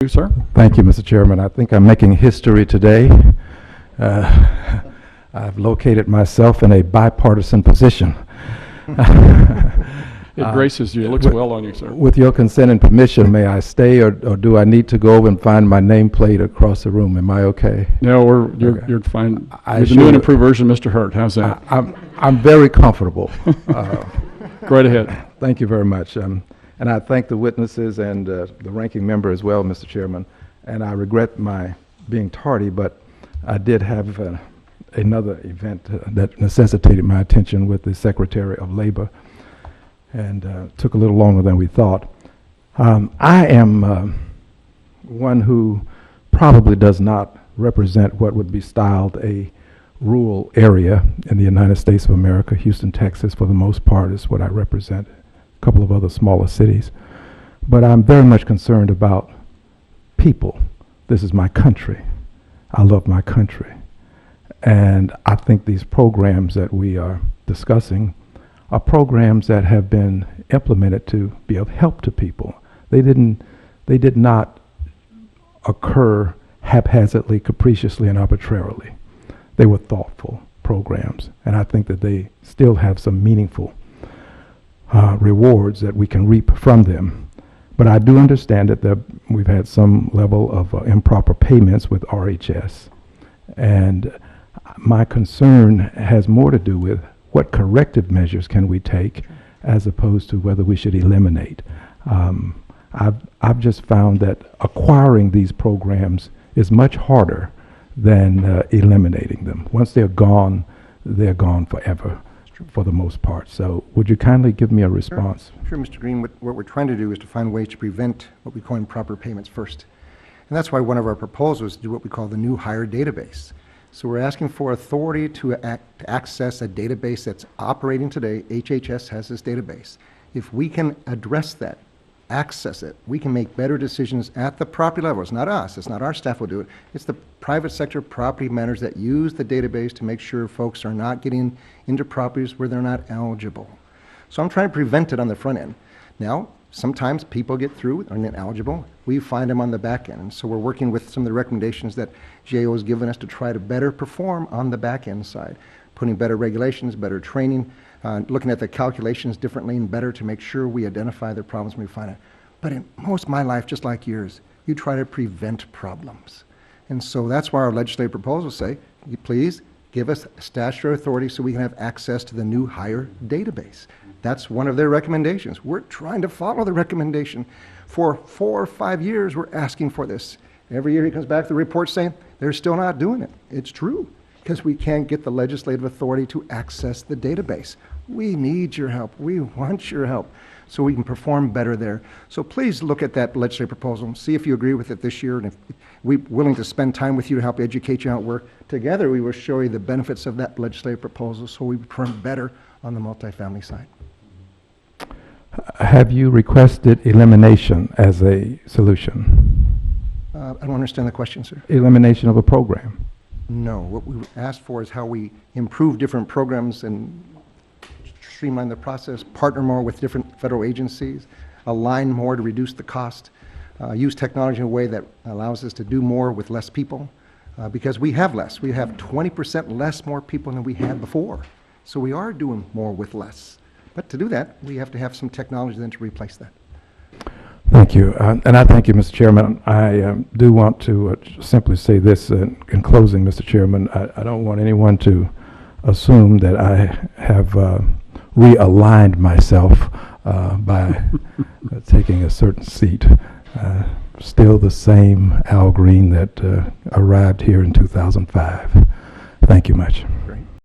You, sir. Thank you, Mr. Chairman. I think I'm making history today. I've located myself in a bipartisan position. It graces you. It looks well on you, sir. With your consent and permission, may I stay, or do I need to go over and find my nameplate across the room? Am I okay? No, you're fine. I You're the new and improved version, Mr. Hurt. How's that? I'm very comfortable. Go right ahead. Thank you very much. And I thank the witnesses and the ranking member as well, Mr. Chairman. And I regret my being tardy, but I did have another event that necessitated my attention with the Secretary of Labor, and took a little longer than we thought. I am one who probably does not represent what would be styled a rural area in the United States of America. Houston, Texas, for the most part, is what I represent. A couple of other smaller cities. But I'm very much concerned about people. This is my country. I love my country. And I think these programs that we are discussing are programs that have been implemented to be of help to people. They did not occur haphazardly, capriciously, and arbitrarily. They were thoughtful programs, and I think that they still have some meaningful rewards that we can reap from them. But I do understand that we've had some level of improper payments with RHS, and my concern has more to do with what corrective measures can we take as opposed to whether we should eliminate. I've just found that acquiring these programs is much harder than eliminating them. Once they're gone forever for the most part. So would you kindly give me a response? Sure, Mr. Green. What we're trying to do is to find ways to prevent what we call improper payments first. And that's why one of our proposals is to do what we call the new hire database. So we're asking for authority to access a database that's operating today. HHS has this database. If we can address that, access it, we can make better decisions at the property level. It's not us. It's not our staff will do it. It's the private sector property managers that use the database to make sure folks are not getting into properties where they're not eligible. So I'm trying to prevent it on the front end. Now, sometimes people get through, are ineligible. We find them on the back end. And so we're working with some of the recommendations that GAO has given us to try to better perform on the back end side, putting better regulations, better training, looking at the calculations differently and better to make sure we identify the problems when we find it. But in most of my life, just like yours, you try to prevent problems. And so that's why our legislative proposals say, please give us statutory authority so we can have access to the new hire database. That's one of their recommendations. We're trying to follow the recommendation. For 4 or 5 years, we're asking for this. Every year he comes back with the report saying they're still not doing it. It's true, because we can't get the legislative authority to access the database. We need your help. We want your help so we can perform better there. So please look at that legislative proposal, see if you agree with it this year, and if we're willing to spend time with you to help educate you out where together we will show you the benefits of that legislative proposal so we perform better on the multifamily side. Have you requested elimination as a solution? I don't understand the question, sir. Elimination of a program? No. What we asked for is how we improve different programs and streamline the process, partner more with different federal agencies, align more to reduce the cost, use technology in a way that allows us to do more with less people, because we have less. We have 20% less more people than we had before. So we are doing more with less. But to do that, we have to have some technology then to replace that. Thank you. And I thank you, Mr. Chairman. I do want to simply say this in closing, Mr. Chairman. I don't want anyone to assume that I have realigned myself by taking a certain seat. Still the same Al Green that arrived here in 2005. Thank you much.